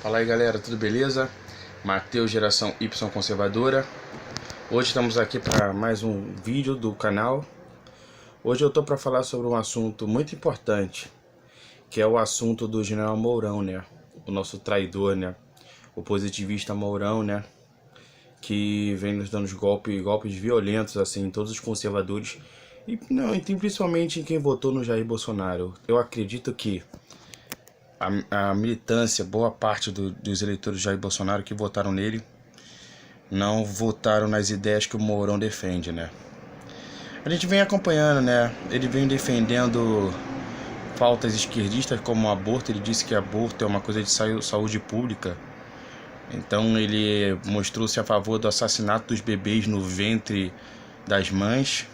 Fala aí galera, tudo beleza? Matheus, geração Y conservadora. Hoje estamos aqui para mais um vídeo do canal. Hoje eu tô para falar sobre um assunto muito importante, que é o assunto do General Mourão, né? O nosso traidor, né? O positivista Mourão, né? Que vem nos dando golpes violentos assim em todos os conservadores e principalmente em quem votou no Jair Bolsonaro. Eu acredito que a militância, boa parte dos eleitores de Jair Bolsonaro que votaram nele, não votaram nas ideias que o Mourão defende, né? A gente vem acompanhando, né? Ele vem defendendo pautas esquerdistas como o aborto. Ele disse que aborto é uma coisa de saúde pública. Então ele mostrou-se a favor do assassinato dos bebês no ventre das mães.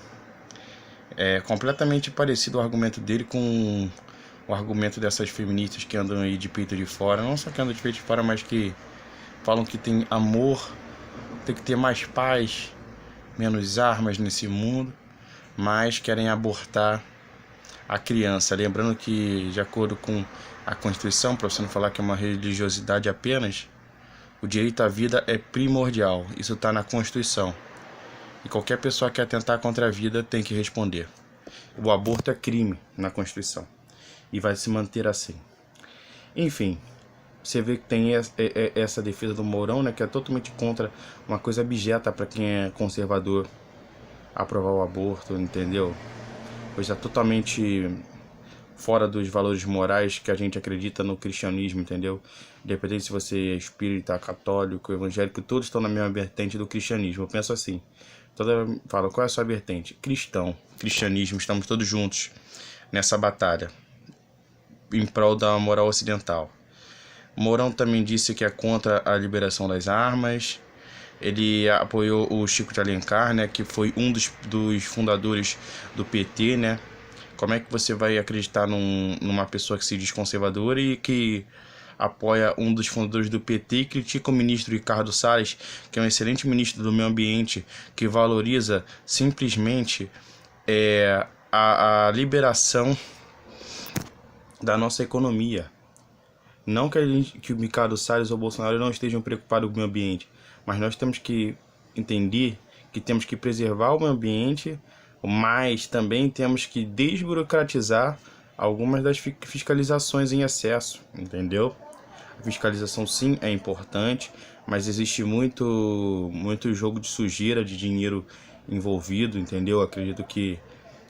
É completamente parecido o argumento dele com o argumento dessas feministas que andam aí de peito de fora. Não só que andam de peito de fora, mas que falam que tem amor, tem que ter mais paz, menos armas nesse mundo, mas querem abortar a criança. Lembrando que, de acordo com a Constituição, para você não falar que é uma religiosidade apenas, o direito à vida é primordial. Isso está na Constituição. E qualquer pessoa que atentar contra a vida tem que responder. O aborto é crime na Constituição. E vai se manter assim. Enfim, você vê que tem essa defesa do Mourão, né, que é totalmente contra uma coisa abjeta para quem é conservador, aprovar o aborto, entendeu? Coisa totalmente fora dos valores morais que a gente acredita no cristianismo, entendeu? Independente se você é espírita, católico, evangélico, todos estão na mesma vertente do cristianismo. Eu penso assim. Fala, qual é a sua vertente? Cristão, cristianismo, estamos todos juntos nessa batalha em prol da moral ocidental. Mourão também disse que é contra a liberação das armas. Ele apoiou o Chico de Alencar, né, que foi um dos fundadores do PT, né? Como é que você vai acreditar numa pessoa que se diz conservadora e que apoia um dos fundadores do PT e critica o ministro Ricardo Salles, que é um excelente ministro do meio ambiente, que valoriza simplesmente a liberação da nossa economia? Não que o Ricardo Salles ou o Bolsonaro não estejam preocupados com o meio ambiente, mas nós temos que entender que temos que preservar o meio ambiente, mas também temos que desburocratizar algumas das fiscalizações em excesso, entendeu? A fiscalização sim é importante, mas existe muito jogo de sujeira, de dinheiro envolvido, entendeu? Acredito que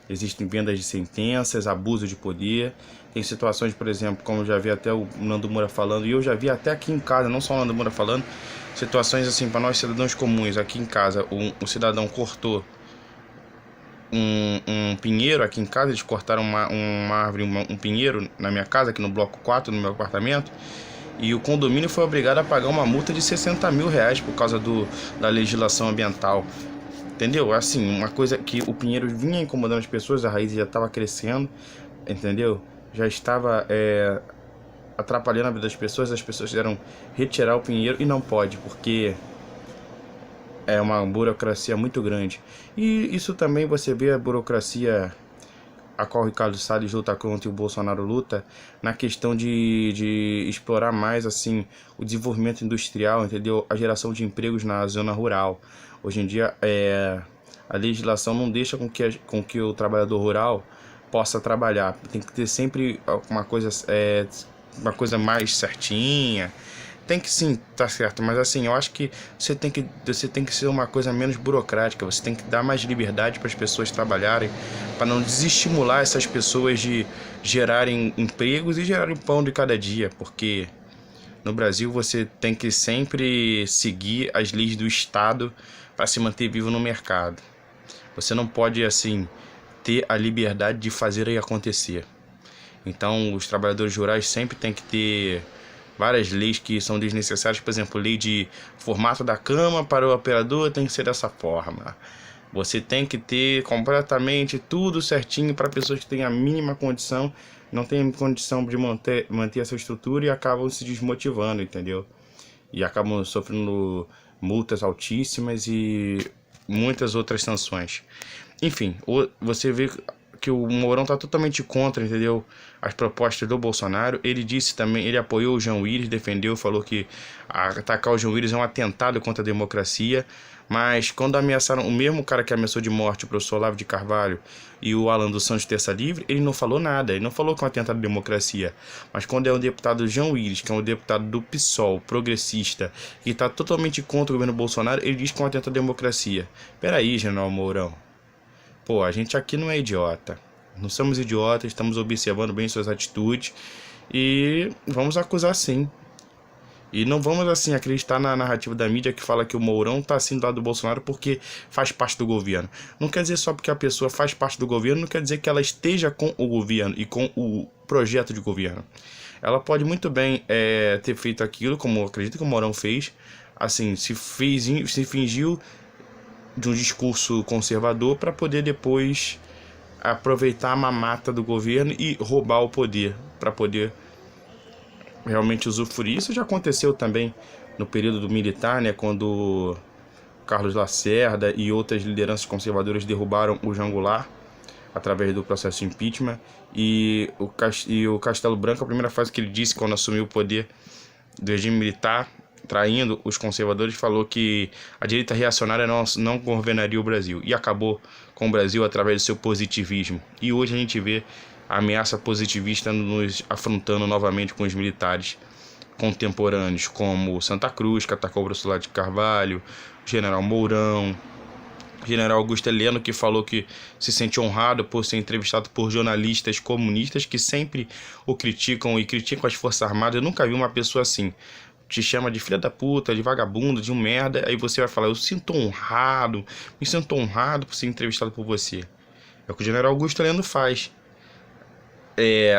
existem vendas de sentenças, abuso de poder. Tem situações, por exemplo, como eu já vi até o Nando Moura falando, e eu já vi até aqui em casa, não só o Nando Moura falando, situações assim, para nós cidadãos comuns, aqui em casa, o cidadão cortou um pinheiro aqui em casa, eles cortaram uma árvore, um pinheiro na minha casa, aqui no bloco 4, no meu apartamento, e o condomínio foi obrigado a pagar uma multa de 60 mil reais por causa da legislação ambiental. Entendeu? Assim, uma coisa que o pinheiro vinha incomodando as pessoas, a raiz já estava crescendo, entendeu? Já estava atrapalhando a vida das pessoas, as pessoas quiseram retirar o pinheiro e não pode, porque é uma burocracia muito grande. E isso também você vê a burocracia a qual o Ricardo Salles luta contra e o Bolsonaro luta, na questão de explorar mais assim o desenvolvimento industrial, entendeu? A geração de empregos na zona rural. Hoje em dia a legislação não deixa com que o trabalhador rural possa trabalhar. Tem que ter sempre uma coisa mais certinha. Tem que sim, tá certo, mas assim, eu acho que você tem que ser uma coisa menos burocrática, você tem que dar mais liberdade para as pessoas trabalharem, para não desestimular essas pessoas de gerarem empregos e gerarem pão de cada dia, porque no Brasil você tem que sempre seguir as leis do Estado para se manter vivo no mercado. Você não pode, assim, ter a liberdade de fazer e acontecer. Então, os trabalhadores rurais sempre têm que ter várias leis que são desnecessárias. Por exemplo, lei de formato da cama para o operador tem que ser dessa forma. Você tem que ter completamente tudo certinho para pessoas que têm a mínima condição, não têm condição de manter essa estrutura e acabam se desmotivando, entendeu? E acabam sofrendo multas altíssimas e muitas outras sanções. Enfim, você vê que o Mourão tá totalmente contra, entendeu? As propostas do Bolsonaro. Ele disse também, ele apoiou o João Willis, defendeu, falou que atacar o João Willis é um atentado contra a democracia. Mas quando ameaçaram o mesmo cara que ameaçou de morte o professor Olavo de Carvalho e o Alan dos Santos Terça Livre, ele não falou nada, ele não falou que é um atentado à democracia. Mas quando é o deputado João Willis, que é um deputado do PSOL, progressista, que está totalmente contra o governo Bolsonaro, ele diz que é um atentado à democracia. Peraí, general Mourão. Pô, a gente aqui não é idiota. Não somos idiotas, estamos observando bem suas atitudes e vamos acusar sim. E não vamos assim acreditar na narrativa da mídia que fala que o Mourão está assim do lado do Bolsonaro porque faz parte do governo. Não quer dizer só porque a pessoa faz parte do governo, não quer dizer que ela esteja com o governo e com o projeto de governo. Ela pode muito bem ter feito aquilo, como eu acredito que o Mourão fez, assim, se fingiu de um discurso conservador para poder depois aproveitar a mamata do governo e roubar o poder, para poder realmente usufruir. Isso já aconteceu também no período do militar, né, quando Carlos Lacerda e outras lideranças conservadoras derrubaram o João Goulart através do processo de impeachment, e o Castelo Branco, a primeira frase que ele disse quando assumiu o poder do regime militar, traindo os conservadores, falou que a direita reacionária não governaria o Brasil, e acabou com o Brasil através do seu positivismo. E hoje a gente vê a ameaça positivista nos afrontando novamente com os militares contemporâneos, como Santa Cruz, que atacou o professor Olavo de Carvalho, o general Mourão, o general Augusto Heleno, que falou que se sente honrado por ser entrevistado por jornalistas comunistas que sempre o criticam e criticam as Forças Armadas. Eu nunca vi uma pessoa assim. Te chama de filha da puta, de vagabundo, de um merda, aí você vai falar, eu me sinto honrado por ser entrevistado por você. É o que o general Augusto Heleno faz.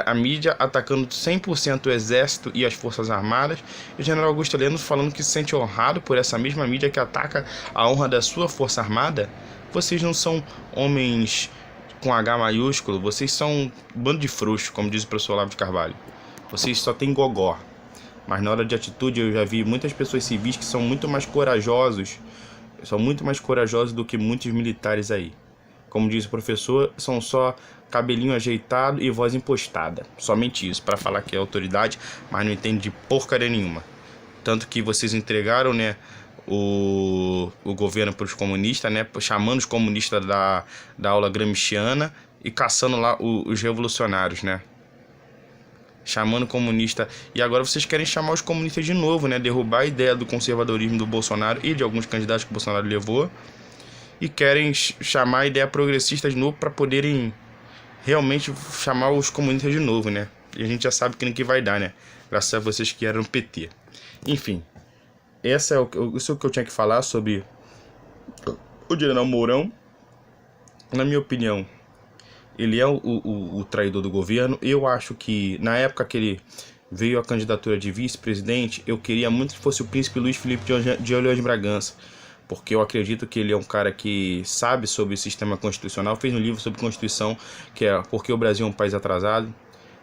A mídia atacando 100% o exército e as forças armadas, e o general Augusto Heleno falando que se sente honrado por essa mesma mídia que ataca a honra da sua força armada. Vocês não são homens com H maiúsculo, vocês são um bando de frouxos, como diz o professor Olavo de Carvalho. Vocês só têm gogó. Mas na hora de atitude eu já vi muitas pessoas civis que são muito mais corajosos do que muitos militares aí. Como diz o professor, são só cabelinho ajeitado e voz impostada. Somente isso, para falar que é autoridade, mas não entende de porcaria nenhuma. Tanto que vocês entregaram, né, o governo para os comunistas, né, chamando os comunistas da aula gramsciana e caçando lá os revolucionários, né. Chamando comunista. E agora vocês querem chamar os comunistas de novo, né, derrubar a ideia do conservadorismo do Bolsonaro e de alguns candidatos que o Bolsonaro levou. E querem chamar a ideia progressista de novo para poderem realmente chamar os comunistas de novo, né? E a gente já sabe que no que vai dar, né? Graças a vocês que eram PT. Enfim, isso é o que eu tinha que falar sobre o general Mourão. Na minha opinião, ele é o traidor do governo. Eu acho que na época que ele veio a candidatura de vice-presidente, eu queria muito que fosse o príncipe Luiz Felipe de Orleans de Bragança, porque eu acredito que ele é um cara que sabe sobre o sistema constitucional, fez um livro sobre Constituição, que é Porque o Brasil é um País Atrasado.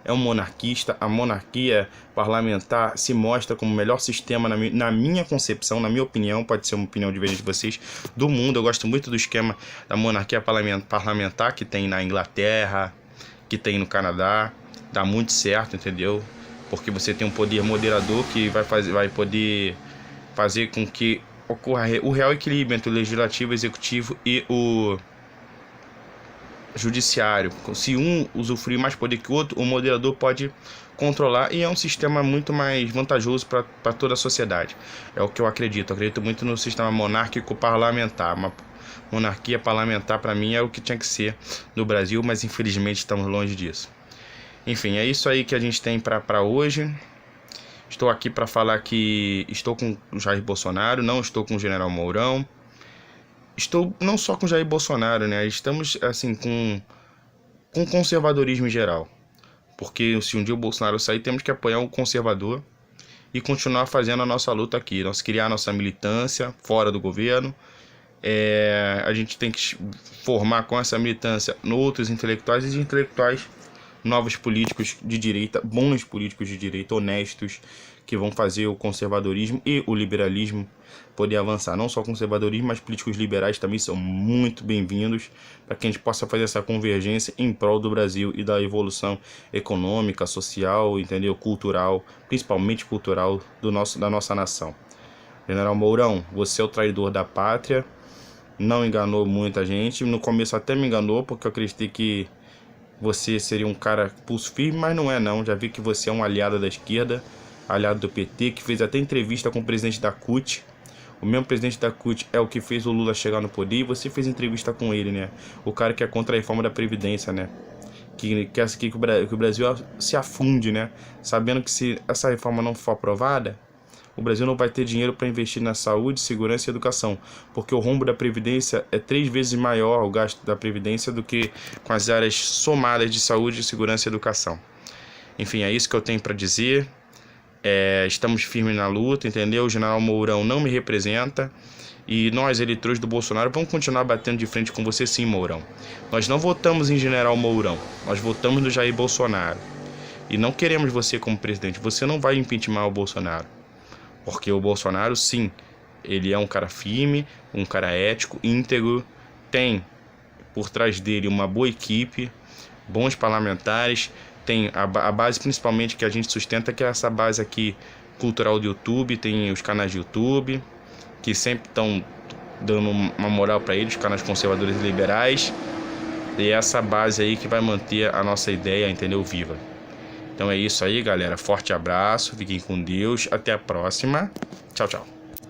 É um monarquista. A monarquia parlamentar se mostra como o melhor sistema, na minha concepção, na minha opinião, pode ser uma opinião divergente de vocês, do mundo. Eu gosto muito do esquema da monarquia parlamentar que tem na Inglaterra, que tem no Canadá. Dá muito certo, entendeu? Porque você tem um poder moderador que vai poder fazer com que ocorra o real equilíbrio entre o legislativo, o executivo e o judiciário. Se um usufruir mais poder que o outro, o moderador pode controlar, e é um sistema muito mais vantajoso para toda a sociedade. É o que eu acredito. Eu acredito muito no sistema monárquico parlamentar. Uma monarquia parlamentar, para mim, é o que tinha que ser no Brasil, mas infelizmente estamos longe disso. Enfim, é isso aí que a gente tem para hoje. Estou aqui para falar que estou com o Jair Bolsonaro, não estou com o general Mourão. Estou não só com o Jair Bolsonaro, né? Estamos assim com conservadorismo em geral. Porque se um dia o Bolsonaro sair, temos que apoiar o conservador e continuar fazendo a nossa luta aqui. Nós criar a nossa militância fora do governo. A gente tem que formar com essa militância outros intelectuais e intelectuais novos políticos de direita, bons políticos de direita, honestos, que vão fazer o conservadorismo e o liberalismo poder avançar. Não só o conservadorismo, mas políticos liberais também são muito bem-vindos para que a gente possa fazer essa convergência em prol do Brasil e da evolução econômica, social, entendeu? Cultural, principalmente cultural da nossa nação. General Mourão, você é o traidor da pátria, não enganou muita gente. No começo até me enganou, porque eu acreditei que você seria um cara pulso firme, mas não é não. Já vi que você é um aliado da esquerda, aliado do PT, que fez até entrevista com o presidente da CUT. O mesmo presidente da CUT é o que fez o Lula chegar no poder, e você fez entrevista com ele, né? O cara que é contra a reforma da Previdência, né? Que quer que o Brasil se afunde, né? Sabendo que se essa reforma não for aprovada, o Brasil não vai ter dinheiro para investir na saúde, segurança e educação, porque o rombo da Previdência é 3 vezes maior, o gasto da Previdência, do que com as áreas somadas de saúde, segurança e educação. Enfim, é isso que eu tenho para dizer. Estamos firmes na luta, entendeu? O general Mourão não me representa. E nós, eleitores do Bolsonaro, vamos continuar batendo de frente com você sim, Mourão. Nós não votamos em general Mourão, nós votamos no Jair Bolsonaro. E não queremos você como presidente. Você não vai impeachment o Bolsonaro. Porque o Bolsonaro, sim, ele é um cara firme, um cara ético, íntegro, tem por trás dele uma boa equipe, bons parlamentares, tem a base principalmente que a gente sustenta, que é essa base aqui cultural do YouTube, tem os canais de YouTube, que sempre estão dando uma moral para eles, canais conservadores e liberais, e é essa base aí que vai manter a nossa ideia, entendeu, viva. Então é isso aí, galera. Forte abraço, fiquem com Deus. Até a próxima. Tchau, tchau.